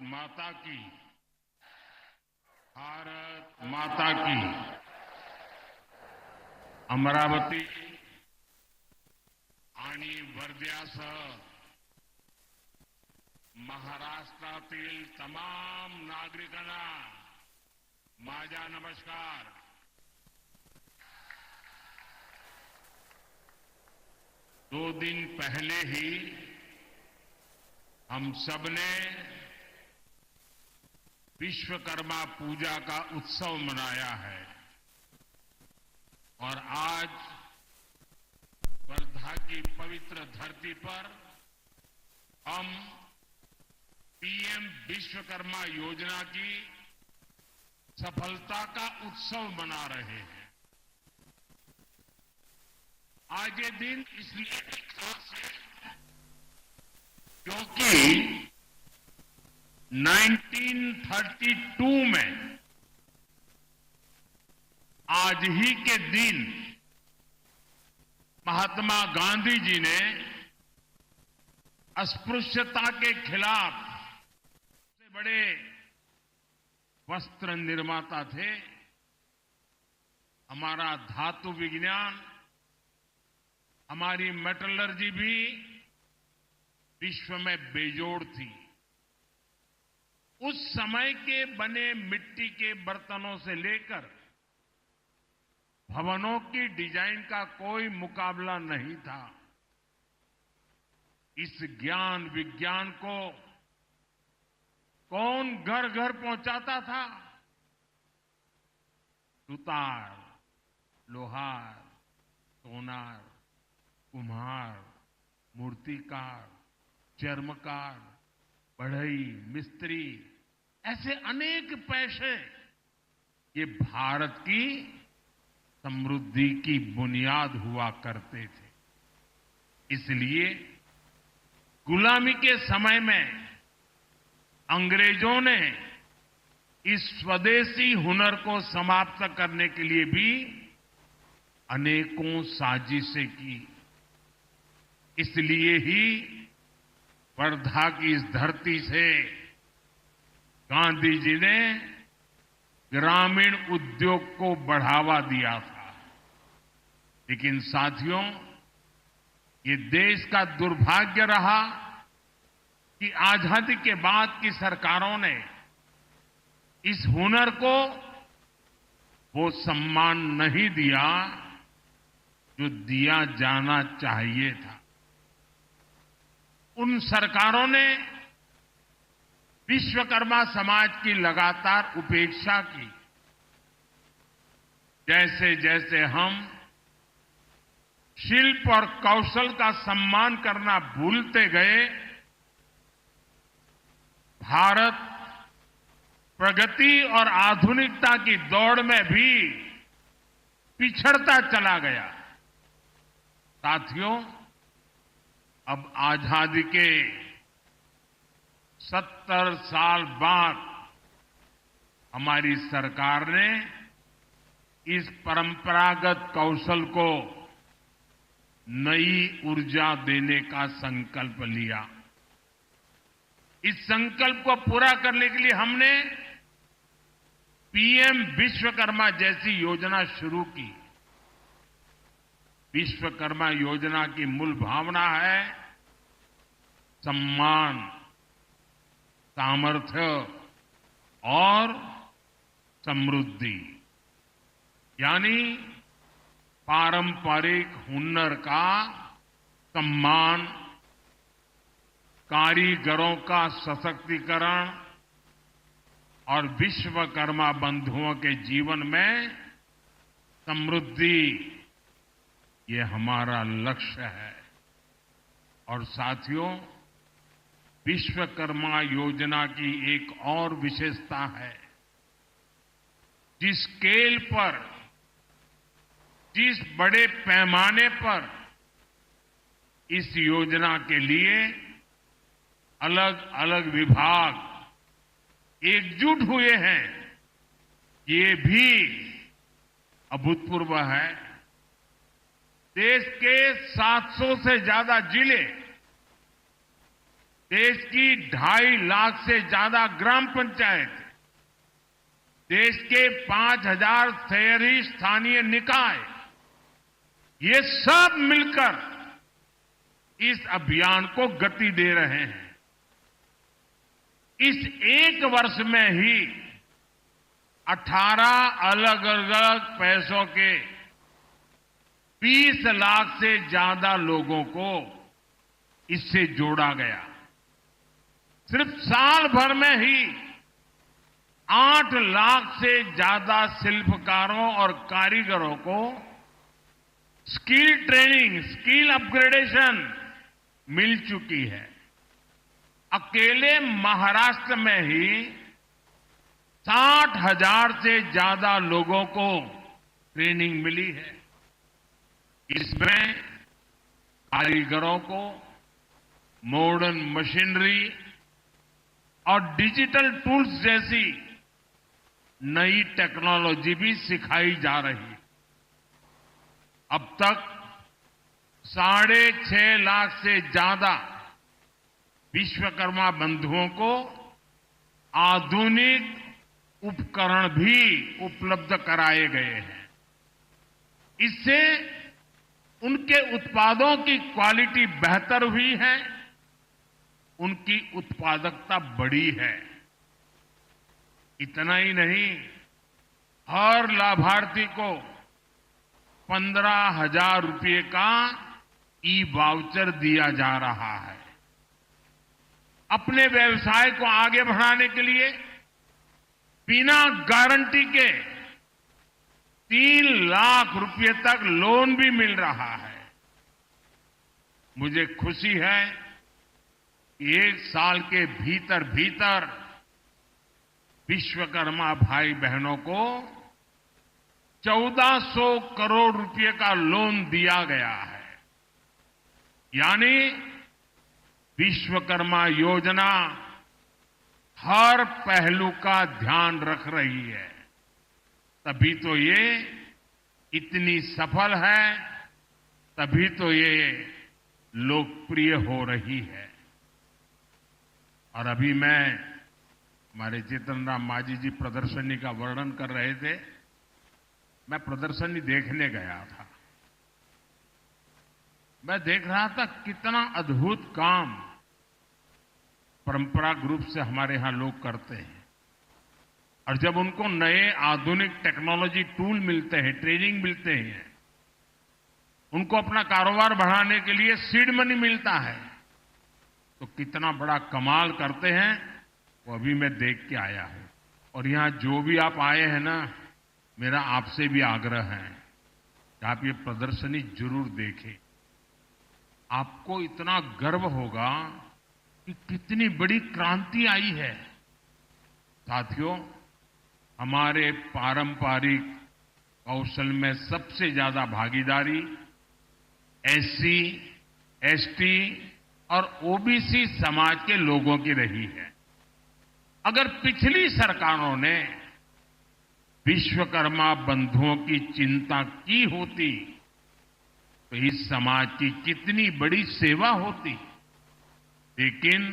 माता की भारत माता की अमरावती आणि वर्ध्यासह महाराष्ट्रातील तमाम नागरिकांना माझा नमस्कार. 2 दिन पहले ही हम सबने विश्वकर्मा पूजा का उत्सव मनाया है और आज वर्धा की पवित्र धरती पर हम पीएम विश्वकर्मा योजना की सफलता का उत्सव मना रहे हैं. आज ये दिन इसलिए भी खास है क्योंकि 1932 में आज ही के दिन महात्मा गांधी जी ने अस्पृश्यता के खिलाफ सबसे बड़े वस्त्र निर्माता थे. हमारा धातु विज्ञान, हमारी मेटलर्जी भी विश्व में बेजोड़ थी. उस समय के बने मिट्टी के बर्तनों से लेकर भवनों की डिजाइन का कोई मुकाबला नहीं था. इस ज्ञान विज्ञान को कौन घर घर पहुंचाता था? सुतार, लोहार, सोनार, कुम्हार, मूर्तिकार, चर्मकार, बढ़ई, मिस्त्री, ऐसे अनेक पेशे ये भारत की समृद्धि की बुनियाद हुआ करते थे. इसलिए गुलामी के समय में अंग्रेजों ने इस स्वदेशी हुनर को समाप्त करने के लिए भी अनेकों साजिशें की. इसलिए ही वर्धा की इस धरती से गांधी जी ने ग्रामीण उद्योग को बढ़ावा दिया था. लेकिन साथियों, ये देश का दुर्भाग्य रहा कि आजादी के बाद की सरकारों ने इस हुनर को वो सम्मान नहीं दिया जो दिया जाना चाहिए था. उन सरकारों ने विश्वकर्मा समाज की लगातार उपेक्षा की. जैसे जैसे हम शिल्प और कौशल का सम्मान करना भूलते गए, भारत प्रगति और आधुनिकता की दौड़ में भी पिछड़ता चला गया. साथियों, अब आजादी के 70 साल बाद हमारी सरकार ने इस परंपरागत कौशल को नई ऊर्जा देने का संकल्प लिया. इस संकल्प को पूरा करने के लिए हमने पीएम विश्वकर्मा जैसी योजना शुरू की. विश्वकर्मा योजना की मूल भावना है सम्मान, सामर्थ्य और समृद्धि. यानी पारंपरिक हुनर का सम्मान, कारीगरों का सशक्तिकरण और विश्वकर्मा बंधुओं के जीवन में समृद्धि, ये हमारा लक्ष्य है. और साथियों, विश्वकर्मा योजना की एक और विशेषता है. जिस स्केल पर, जिस बड़े पैमाने पर इस योजना के लिए अलग अलग विभाग एकजुट हुए हैं, ये भी अभूतपूर्व है. देश के 700 से ज्यादा जिले देश की 2.5 लाख से ज्यादा ग्राम पंचायत, देश के 5,000 शहरी स्थानीय निकाय, ये सब मिलकर इस अभियान को गति दे रहे हैं। इस एक वर्ष में ही 18 अलग अलग पैसों के 20 लाख से ज्यादा लोगों को इससे जोड़ा गया। सिर्फ साल भर में ही 8 लाख से ज्यादा शिल्पकारों और कारीगरों को स्किल ट्रेनिंग, स्किल अपग्रेडेशन मिल चुकी है। अकेले महाराष्ट्र में ही 60,000 से ज्यादा लोगों को ट्रेनिंग मिली है। इसमें कारीगरों को मॉडर्न मशीनरी और डिजिटल टूल्स जैसी नई टेक्नोलॉजी भी सिखाई जा रही है। अब तक 6.5 लाख से ज्यादा विश्वकर्मा बंधुओं को आधुनिक उपकरण भी उपलब्ध कराए गए हैं। इससे उनके उत्पादों की क्वालिटी बेहतर हुई है, उनकी उत्पादकता बढ़ी है। इतना ही नहीं, हर लाभार्थी को 15,000 रुपये का ई-वाउचर दिया जा रहा है। अपने व्यवसाय को आगे बढ़ाने के लिए बिना गारंटी के 3 लाख रुपये तक लोन भी मिल रहा है। मुझे खुशी है कि 1 साल के भीतर भीतर विश्वकर्मा भाई बहनों को 1400 करोड़ रुपए का लोन दिया गया है। यानी विश्वकर्मा योजना हर पहलू का ध्यान रख रही है। तभी तो ये इतनी सफल है, तभी तो ये लोकप्रिय हो रही है। और अभी मैं हमारे जीतन राम मांझी जी प्रदर्शनी का वर्णन कर रहे थे। मैं प्रदर्शनी देखने गया था। मैं देख रहा था कितना अद्भुत काम परंपरागत रूप से हमारे यहां लोग करते हैं। और जब उनको नए आधुनिक टेक्नोलॉजी टूल मिलते हैं, ट्रेनिंग मिलते हैं, उनको अपना कारोबार बढ़ाने के लिए सीड मनी मिलता है, तो कितना बड़ा कमाल करते हैं वो अभी मैं देख के आया हूं। और यहां जो भी आप आए हैं ना, मेरा आपसे भी आग्रह है कि आप ये प्रदर्शनी जरूर देखें। आपको इतना गर्व होगा कि कितनी बड़ी क्रांति आई है। साथियों, हमारे पारंपरिक कौशल में सबसे ज्यादा भागीदारी एससी, एसटी और ओबीसी समाज के लोगों की रही है। अगर पिछली सरकारों ने विश्वकर्मा बंधुओं की चिंता की होती तो इस समाज की कितनी बड़ी सेवा होती। लेकिन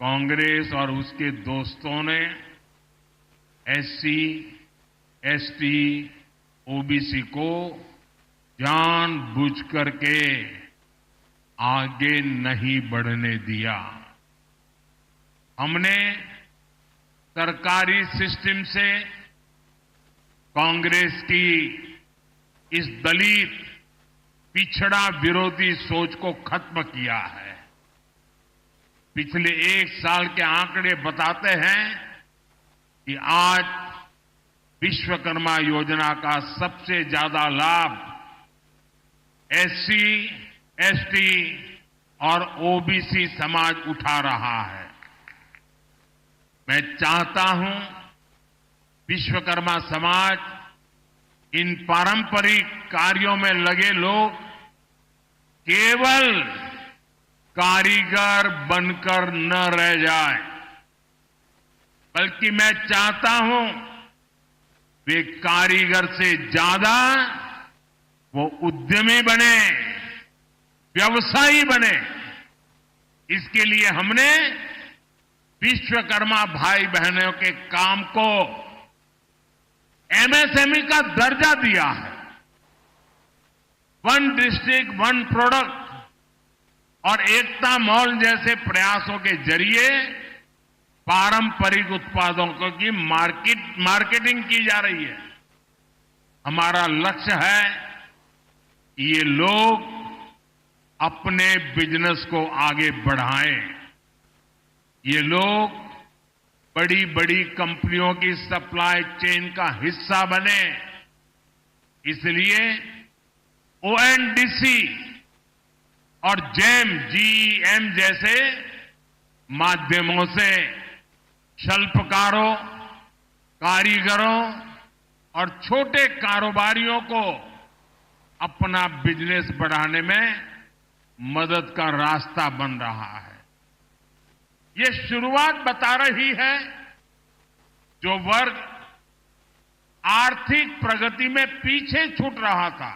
कांग्रेस और उसके दोस्तों ने एससी, एसटी, ओबीसी को जानबूझ करके आगे नहीं बढ़ने दिया। हमने सरकारी सिस्टम से कांग्रेस की इस दलित पिछड़ा विरोधी सोच को खत्म किया है। पिछले 1 साल के आंकड़े बताते हैं कि आज विश्वकर्मा योजना का सबसे ज्यादा लाभ एससी, एसटी और ओबीसी समाज उठा रहा है। मैं चाहता हूं विश्वकर्मा समाज इन पारंपरिक कार्यों में लगे लोग केवल कारीगर बनकर न रह जाए, बल्कि मैं चाहता हूं वे कारीगर से ज्यादा वो उद्यमी बने, व्यवसायी बने। इसके लिए हमने विश्वकर्मा भाई बहनों के काम को एमएसएमई का दर्जा दिया है। वन डिस्ट्रिक्ट वन प्रोडक्ट और एकता मॉल जैसे प्रयासों के जरिए पारंपरिक उत्पादों की मार्केटिंग की जा रही है। हमारा लक्ष्य है कि ये लोग अपने बिजनेस को आगे बढ़ाएं। ये लोग बड़ी बड़ी कंपनियों की सप्लाई चेन का हिस्सा बने। इसलिए ओएनडीसी और जीईएम जैसे माध्यमों से शिल्पकारों, कारीगरों और छोटे कारोबारियों को अपना बिजनेस बढ़ाने में मदद का रास्ता बन रहा है। ये शुरुआत बता रही है जो वर्ग आर्थिक प्रगति में पीछे छूट रहा था,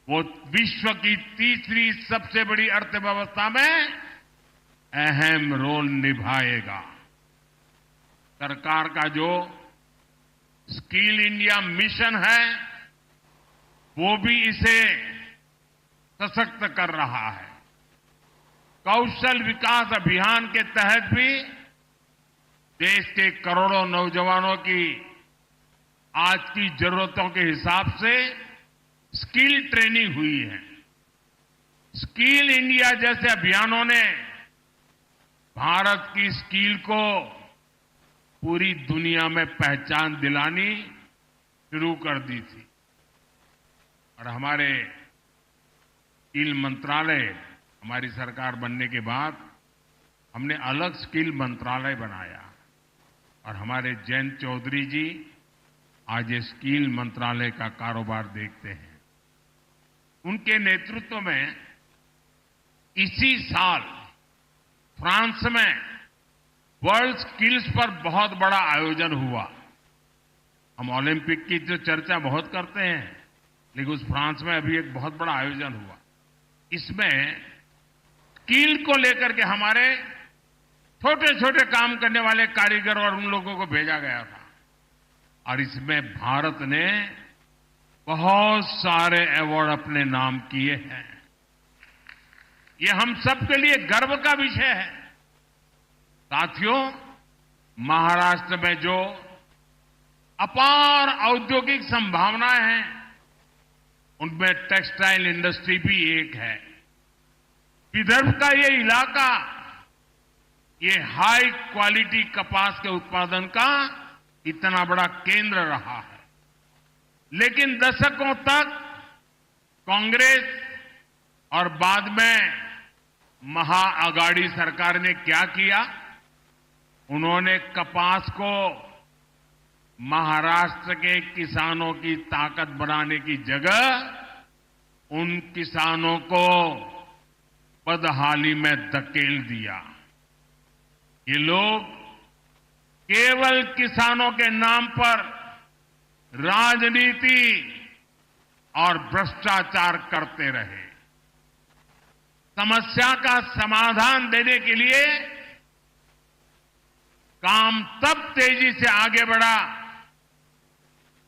वो विश्व की तीसरी सबसे बड़ी अर्थव्यवस्था में अहम रोल निभाएगा। सरकार का जो स्किल इंडिया मिशन है वो भी इसे सशक्त कर रहा है। कौशल विकास अभियान के तहत भी देश के करोड़ों नौजवानों की आज की जरूरतों के हिसाब से स्किल ट्रेनिंग हुई है। स्किल इंडिया जैसे अभियानों ने भारत की स्किल को पूरी दुनिया में पहचान दिलानी शुरू कर दी थी। और हमारे स्किल मंत्रालय, हमारी सरकार बनने के बाद हमने अलग स्किल मंत्रालय बनाया और हमारे जयंत चौधरी जी आज ये स्किल मंत्रालय का कारोबार देखते हैं। उनके नेतृत्व में इसी साल फ्रांस में वर्ल्ड स्किल्स पर बहुत बड़ा आयोजन हुआ। हम ओलंपिक की जो चर्चा बहुत करते हैं, लेकिन उस फ्रांस में अभी एक बहुत बड़ा आयोजन हुआ। इसमें स्किल को लेकर के हमारे छोटे छोटे काम करने वाले कारीगर और उन लोगों को भेजा गया था और इसमें भारत ने बहुत सारे अवार्ड अपने नाम किए हैं। ये हम सबके लिए गर्व का विषय है। साथियों, महाराष्ट्र में जो अपार औद्योगिक संभावनाएं हैं उनमें टेक्सटाइल इंडस्ट्री भी एक है। विदर्भ का ये इलाका ये हाई क्वालिटी कपास के उत्पादन का इतना बड़ा केंद्र रहा है, लेकिन दशकों तक कांग्रेस और बाद में महाअगाड़ी सरकार ने क्या किया, उन्होंने कपास को महाराष्ट्र के किसानों की ताकत बनाने की जगह उन किसानों को बदहाली में धकेल दिया। ये लोग केवल किसानों के नाम पर राजनीति और भ्रष्टाचार करते रहे। समस्या का समाधान देने के लिए काम तब तेजी से आगे बढ़ा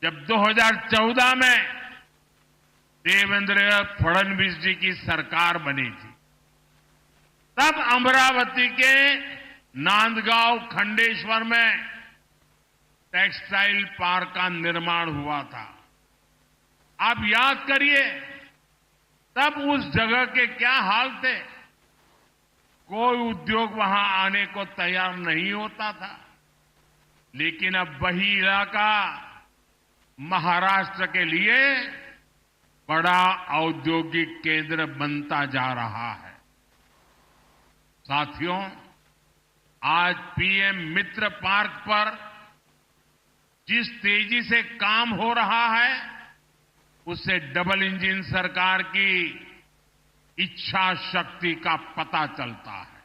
जब 2014 में देवेंद्र फडणवीस जी की सरकार बनी थी। तब अमरावती के नांदगांव खंडेश्वर में टेक्सटाइल पार्क का निर्माण हुआ था। आप याद करिए, तब उस जगह के क्या हाल थे। कोई उद्योग वहां आने को तैयार नहीं होता था, लेकिन अब वही इलाका महाराष्ट्र के लिए बड़ा औद्योगिक केंद्र बनता जा रहा है। साथियों, आज पीएम मित्र पार्क पर जिस तेजी से काम हो रहा है, उससे डबल इंजन सरकार की इच्छा शक्ति का पता चलता है।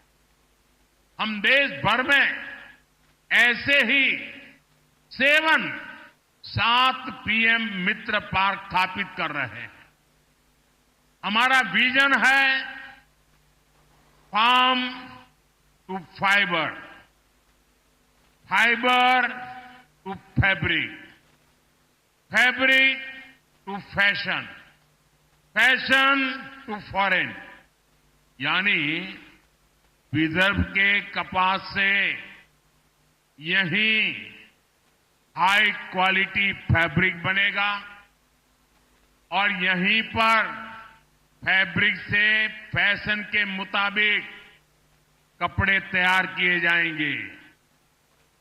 हम देश भर में ऐसे ही 7 पीएम मित्र पार्क स्थापित कर रहे हैं। हमारा विजन है fibre, fibre to fabric, fabric to fashion, fashion to foreign. यानी विदर्भ के कपास से यहीं हाई क्वालिटी फैब्रिक बनेगा और यहीं पर फैब्रिक से फैशन के मुताबिक कपड़े तैयार किए जाएंगे।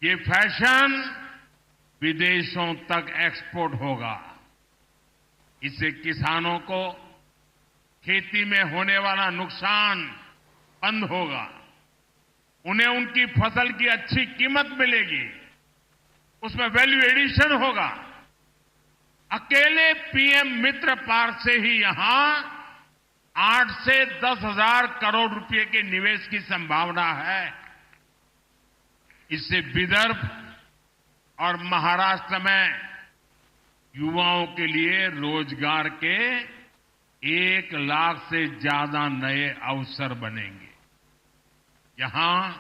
ये फैशन विदेशों तक एक्सपोर्ट होगा। इससे किसानों को खेती में होने वाला नुकसान बंद होगा, उन्हें उनकी फसल की अच्छी कीमत मिलेगी, उसमें वैल्यू एडिशन होगा। अकेले पीएम मित्र पार्क से ही यहां 8 से 10 हजार करोड़ रुपए के निवेश की संभावना है। इससे विदर्भ और महाराष्ट्र में युवाओं के लिए रोजगार के 1 लाख से ज्यादा नए अवसर बनेंगे। यहां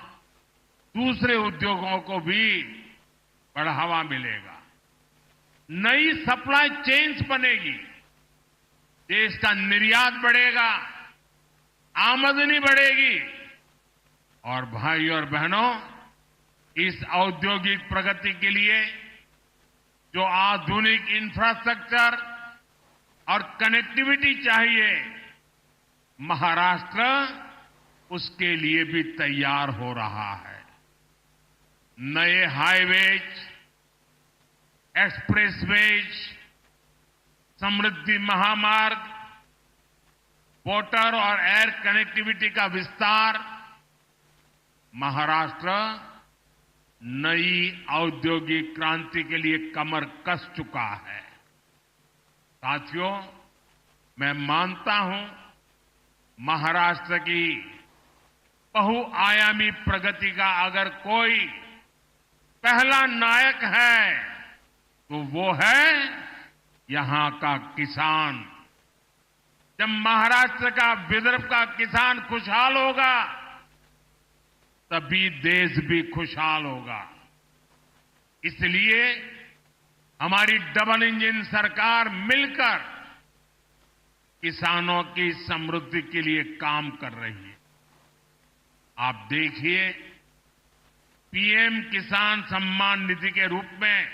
दूसरे उद्योगों को भी बढ़ावा मिलेगा, नई सप्लाई चेन्स बनेगी, देश का निर्यात बढ़ेगा, आमदनी बढ़ेगी। और भाई और बहनों, इस औद्योगिक प्रगति के लिए जो आधुनिक इंफ्रास्ट्रक्चर और कनेक्टिविटी चाहिए, महाराष्ट्र उसके लिए भी तैयार हो रहा है। नए हाईवेज, एक्सप्रेसवेज, समृद्धि महामार्ग, वाटर और एयर कनेक्टिविटी का विस्तार, महाराष्ट्र नई औद्योगिक क्रांति के लिए कमर कस चुका है। साथियों, मैं मानता हूं महाराष्ट्र की बहुआयामी प्रगति का अगर कोई पहला नायक है तो वो है यहां का किसान। जब महाराष्ट्र का, विदर्भ का किसान खुशहाल होगा तभी देश भी खुशहाल होगा। इसलिए हमारी डबल इंजन सरकार मिलकर किसानों की समृद्धि के लिए काम कर रही है। आप देखिए, पीएम किसान सम्मान निधि के रूप में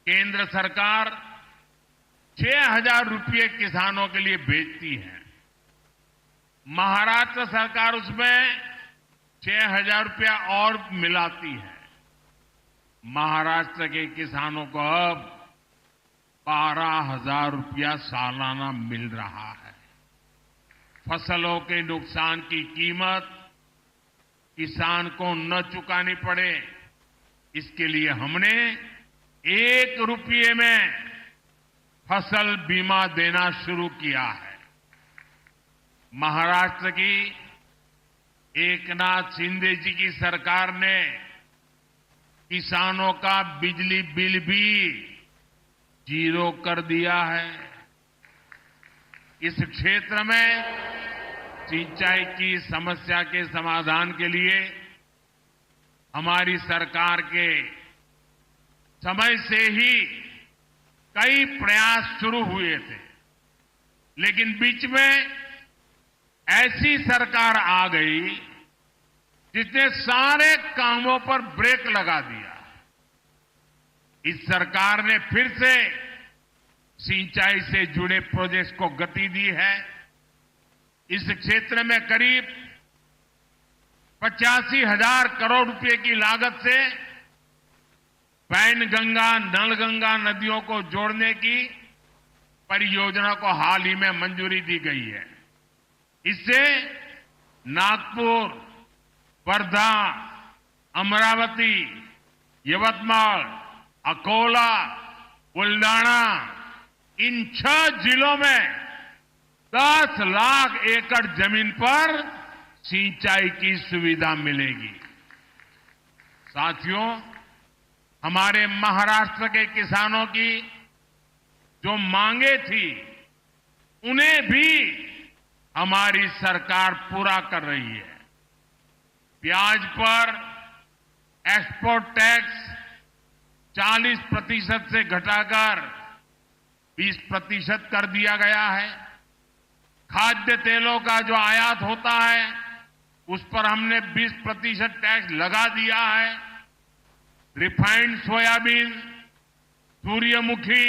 केंद्र सरकार 6,000 रुपये किसानों के लिए भेजती है। महाराष्ट्र सरकार उसमें 6,000 रुपया और मिलाती है। महाराष्ट्र के किसानों को अब 12,000 रुपया सालाना मिल रहा है। फसलों के नुकसान की कीमत किसान को न चुकानी पड़े, इसके लिए हमने 1 रुपये में फसल बीमा देना शुरू किया है। महाराष्ट्र की एकनाथ शिंदे जी की सरकार ने किसानों का बिजली बिल भी 0 कर दिया है। इस क्षेत्र में सिंचाई की समस्या के समाधान के लिए हमारी सरकार के समय से ही कई प्रयास शुरू हुए थे, लेकिन बीच में ऐसी सरकार आ गई जिसने सारे कामों पर ब्रेक लगा दिया। इस सरकार ने फिर से सिंचाई से जुड़े प्रोजेक्ट्स को गति दी है। इस क्षेत्र में करीब 85,000 करोड़ रुपए की लागत से वैनगंगा, नलगंगा नदियों को जोड़ने की परियोजना को हाल ही में मंजूरी दी गई है। इससे नागपुर, वर्धा, अमरावती, यवतमाल, अकोला, बुल्डाना, इन 6 जिलों में 10 लाख एकड़ जमीन पर सिंचाई की सुविधा मिलेगी। साथियों, हमारे महाराष्ट्र के किसानों की जो मांगे थी, उन्हें भी हमारी सरकार पूरा कर रही है। प्याज पर एक्सपोर्ट टैक्स 40% से घटाकर 20% कर दिया गया है। खाद्य तेलों का जो आयात होता है उस पर हमने 20% टैक्स लगा दिया है। रिफाइंड सोयाबीन, सूर्यमुखी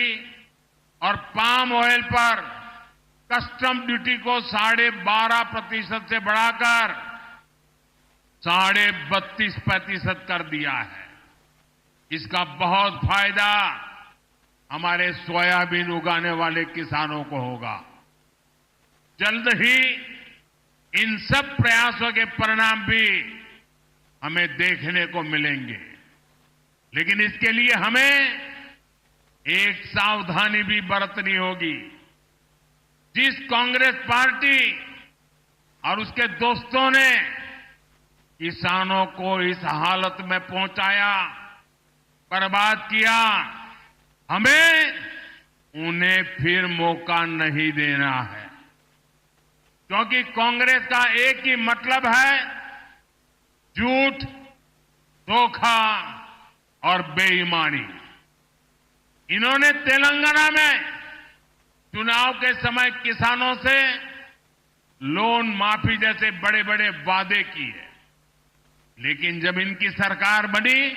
और पाम ऑयल पर कस्टम ड्यूटी को 12.5% से बढ़ाकर 32.5% कर दिया है। इसका बहुत फायदा हमारे सोयाबीन उगाने वाले किसानों को होगा। जल्द ही इन सब प्रयासों के परिणाम भी हमें देखने को मिलेंगे, लेकिन इसके लिए हमें एक सावधानी भी बरतनी होगी। जिस कांग्रेस पार्टी और उसके दोस्तों ने किसानों को इस हालत में पहुंचाया, बर्बाद किया, हमें उन्हें फिर मौका नहीं देना है, क्योंकि कांग्रेस का एक ही मतलब है झूठ, धोखा और बेईमानी। इन्होंने तेलंगाना में चुनाव के समय किसानों से लोन माफी जैसे बड़े बड़े वादे किए, लेकिन जब इनकी सरकार बनी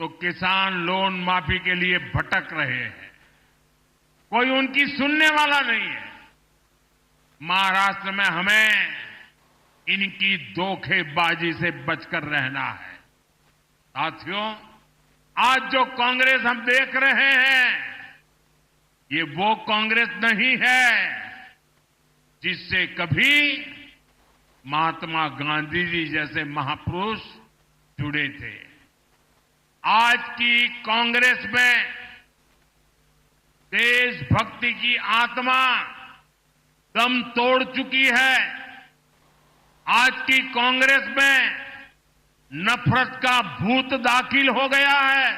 तो किसान लोन माफी के लिए भटक रहे हैं। कोई उनकी सुनने वाला नहीं है। महाराष्ट्र में हमें इनकी धोखेबाजी से बचकर रहना है। साथियों, आज जो कांग्रेस हम देख रहे हैं ये वो कांग्रेस नहीं है जिससे कभी महात्मा गांधी जी जैसे महापुरुष जुड़े थे। आज की कांग्रेस में देशभक्ति की आत्मा दम तोड़ चुकी है। आज की कांग्रेस में नफरत का भूत दाखिल हो गया है।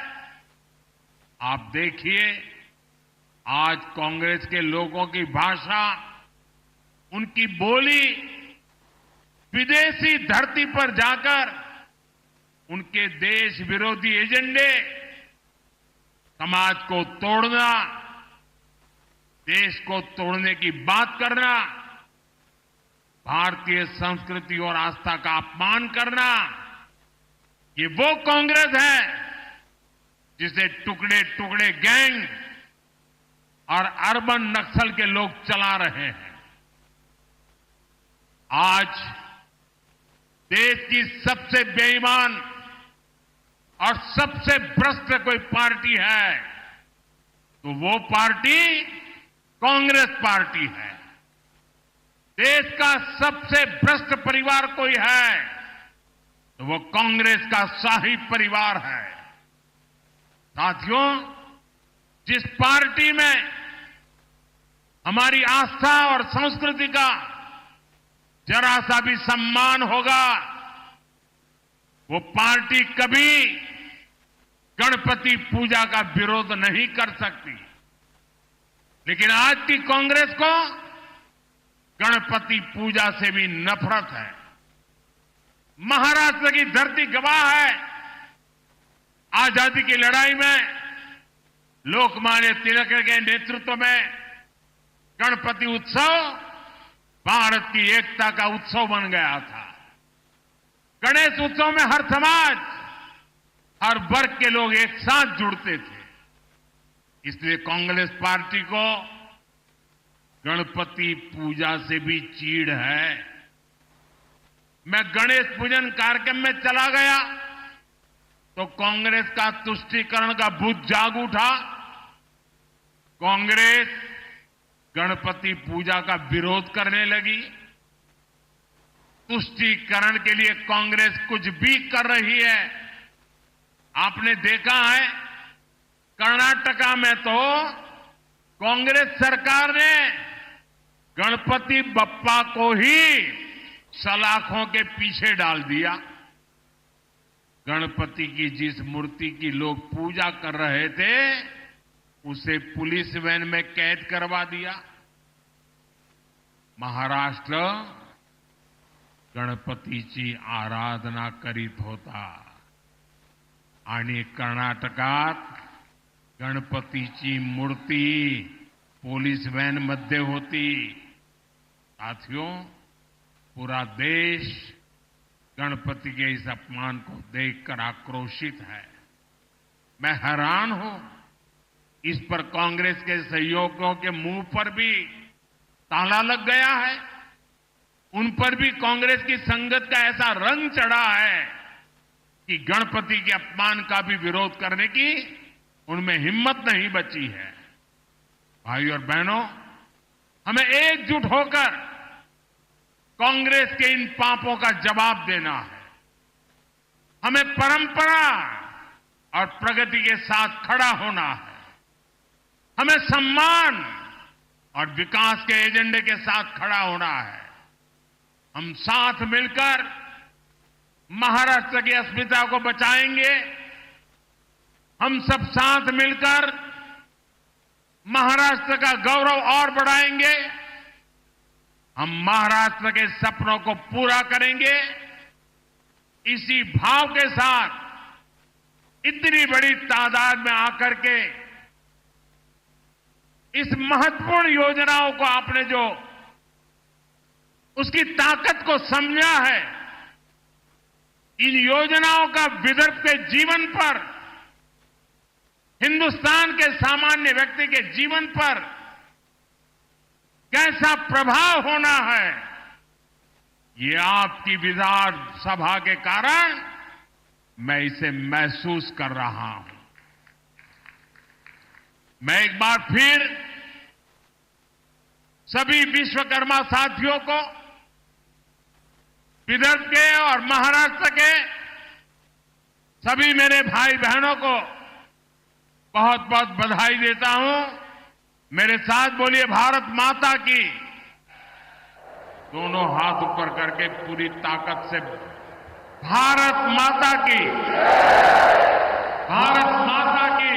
आप देखिए, आज कांग्रेस के लोगों की भाषा, उनकी बोली विदेशी धरती पर जाकर उनके देश विरोधी एजेंडे, समाज को तोड़ना, देश को तोड़ने की बात करना, भारतीय संस्कृति और आस्था का अपमान करना, ये वो कांग्रेस है जिसे टुकड़े टुकड़े गैंग और अर्बन नक्सल के लोग चला रहे हैं। आज देश की सबसे बेईमान और सबसे भ्रष्ट कोई पार्टी है तो वो पार्टी कांग्रेस पार्टी है। देश का सबसे भ्रष्ट परिवार कोई है तो वो कांग्रेस का शाही परिवार है। साथियों, जिस पार्टी में हमारी आस्था और संस्कृति का जरा सा भी सम्मान होगा वो पार्टी कभी गणपति पूजा का विरोध नहीं कर सकती। लेकिन आज की कांग्रेस को गणपति पूजा से भी नफरत है। महाराष्ट्र की धरती गवाह है। आजादी की लड़ाई में लोकमान्य तिलक के नेतृत्व में गणपति उत्सव भारत की एकता का उत्सव बन गया था। गणेश उत्सव में हर समाज, हर वर्ग के लोग एक साथ जुड़ते थे। इसलिए कांग्रेस पार्टी को गणपति पूजा से भी चीड़ है। मैं गणेश पूजन कार्यक्रम में चला गया तो कांग्रेस का तुष्टीकरण का भूत जाग उठा। कांग्रेस गणपति पूजा का विरोध करने लगी। तुष्टीकरण के लिए कांग्रेस कुछ भी कर रही है। आपने देखा है कर्नाटका में तो कांग्रेस सरकार ने गणपति बप्पा को ही सलाखों के पीछे डाल दिया। गणपति की जिस मूर्ति की लोग पूजा कर रहे थे उसे पुलिस वैन में कैद करवा दिया। महाराष्ट्र गणपतीची आराधना करीत होता आणि कर्नाटकात गणपतीची मूर्ती पुलिस वैन मध्ये होती। साथियों, पूरा देश गणपति के इस अपमान को देखकर आक्रोशित है। मैं हैरान हूं, इस पर कांग्रेस के सहयोगियों के मुंह पर भी ताला लग गया है। उन पर भी कांग्रेस की संगत का ऐसा रंग चढ़ा है कि गणपति के अपमान का भी विरोध करने की उनमें हिम्मत नहीं बची है। भाई और बहनों, हमें एकजुट होकर कांग्रेस के इन पापों का जवाब देना है। हमें परंपरा और प्रगति के साथ खड़ा होना है। हमें सम्मान और विकास के एजेंडे के साथ खड़ा होना है। हम साथ मिलकर महाराष्ट्र की अस्मिता को बचाएंगे। हम सब साथ मिलकर महाराष्ट्र का गौरव और बढ़ाएंगे। हम महाराष्ट्र के सपनों को पूरा करेंगे। इसी भाव के साथ इतनी बड़ी तादाद में आकर के इस महत्वपूर्ण योजनाओं को आपने जो उसकी ताकत को समझा है, इन योजनाओं का विदर्भ के जीवन पर, हिंदुस्तान के सामान्य व्यक्ति के जीवन पर कैसा प्रभाव होना है, ये आपकी विधानसभा के कारण मैं इसे महसूस कर रहा हूं। मैं एक बार फिर सभी विश्वकर्मा साथियों को, विदर्भ के और महाराष्ट्र के सभी मेरे भाई बहनों को बहुत बहुत बधाई देता हूं। मेरे साथ बोलिए, भारत माता की। दोनों हाथ ऊपर करके पूरी ताकत से, भारत माता की, भारत माता की।